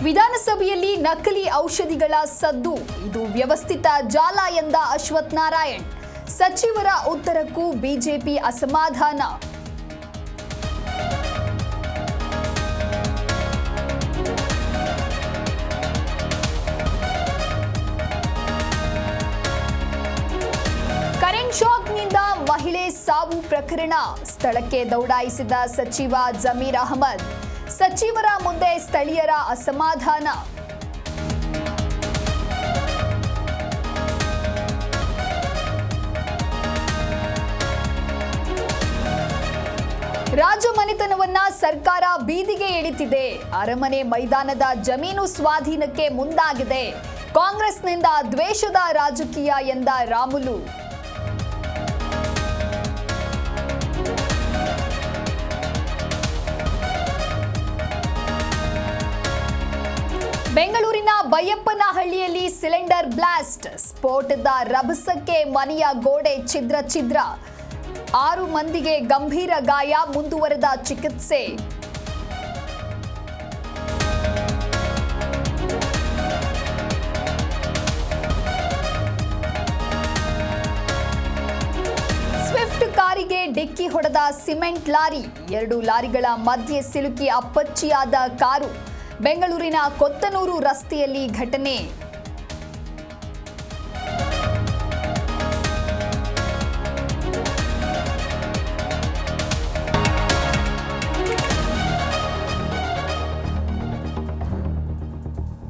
ವಿಧಾನಸಭೆಯಲ್ಲಿ ನಕಲಿ ಔಷಧಿಗಳ ಸದ್ದು, ಇದು ವ್ಯವಸ್ಥಿತ ಜಾಲ ಎಂದ ಅಶ್ವಥ್ ನಾರಾಯಣ್. ಸಚಿವರ ಉತ್ತರಕ್ಕೂ ಬಿಜೆಪಿ ಅಸಮಾಧಾನ. ಕರೆಂಟ್ ಶಾಕ್ನಿಂದ ಮಹಿಳೆ ಸಾವು ಪ್ರಕರಣ, ಸ್ಥಳಕ್ಕೆ ದೌಡಾಯಿಸಿದ ಸಚಿವ ಜಮೀರ್ ಅಹಮದ್. ಸಚಿವರ ಮುಂದೆ ಸ್ಥಳೀಯರ ಅಸಮಾಧಾನ. ರಾಜಮನೆತನವನ್ನ ಸರ್ಕಾರ ಬೀದಿಗೆ ಎಳಿತಿದೆ. ಅರಮನೆ ಮೈದಾನದ ಜಮೀನು ಸ್ವಾಧೀನಕ್ಕೆ ಮುಂದಾಗಿದೆ. ಕಾಂಗ್ರೆಸ್ನಿಂದ ದ್ವೇಷದ ರಾಜಕೀಯ ಎಂದ ರಾಮುಲು. ಬೆಂಗಳೂರಿನ ಬೈಯಪ್ಪನಹಳ್ಳಿಯಲ್ಲಿ ಸಿಲಿಂಡರ್ ಬ್ಲಾಸ್ಟ್, ಸ್ಫೋಟದ ರಭಸಕ್ಕೆ ಮನೆಯ ಗೋಡೆ ಛಿದ್ರ. 6 ಮಂದಿಗೆ ಗಂಭೀರ ಗಾಯ, ಮುಂದುವರೆದ ಚಿಕಿತ್ಸೆ. ಸ್ವಿಫ್ಟ್ ಕಾರಿಗೆ ಡಿಕ್ಕಿ ಹೊಡೆದ ಸಿಮೆಂಟ್ ಲಾರಿ, 2 ಲಾರಿಗಳ ಮಧ್ಯೆ ಸಿಲುಕಿ ಅಪ್ಪಚ್ಚಿಯಾದ ಕಾರು. ಬೆಂಗಳೂರಿನ ಕೊತ್ತನೂರು ರಸ್ತೆಯಲ್ಲಿ ಘಟನೆ.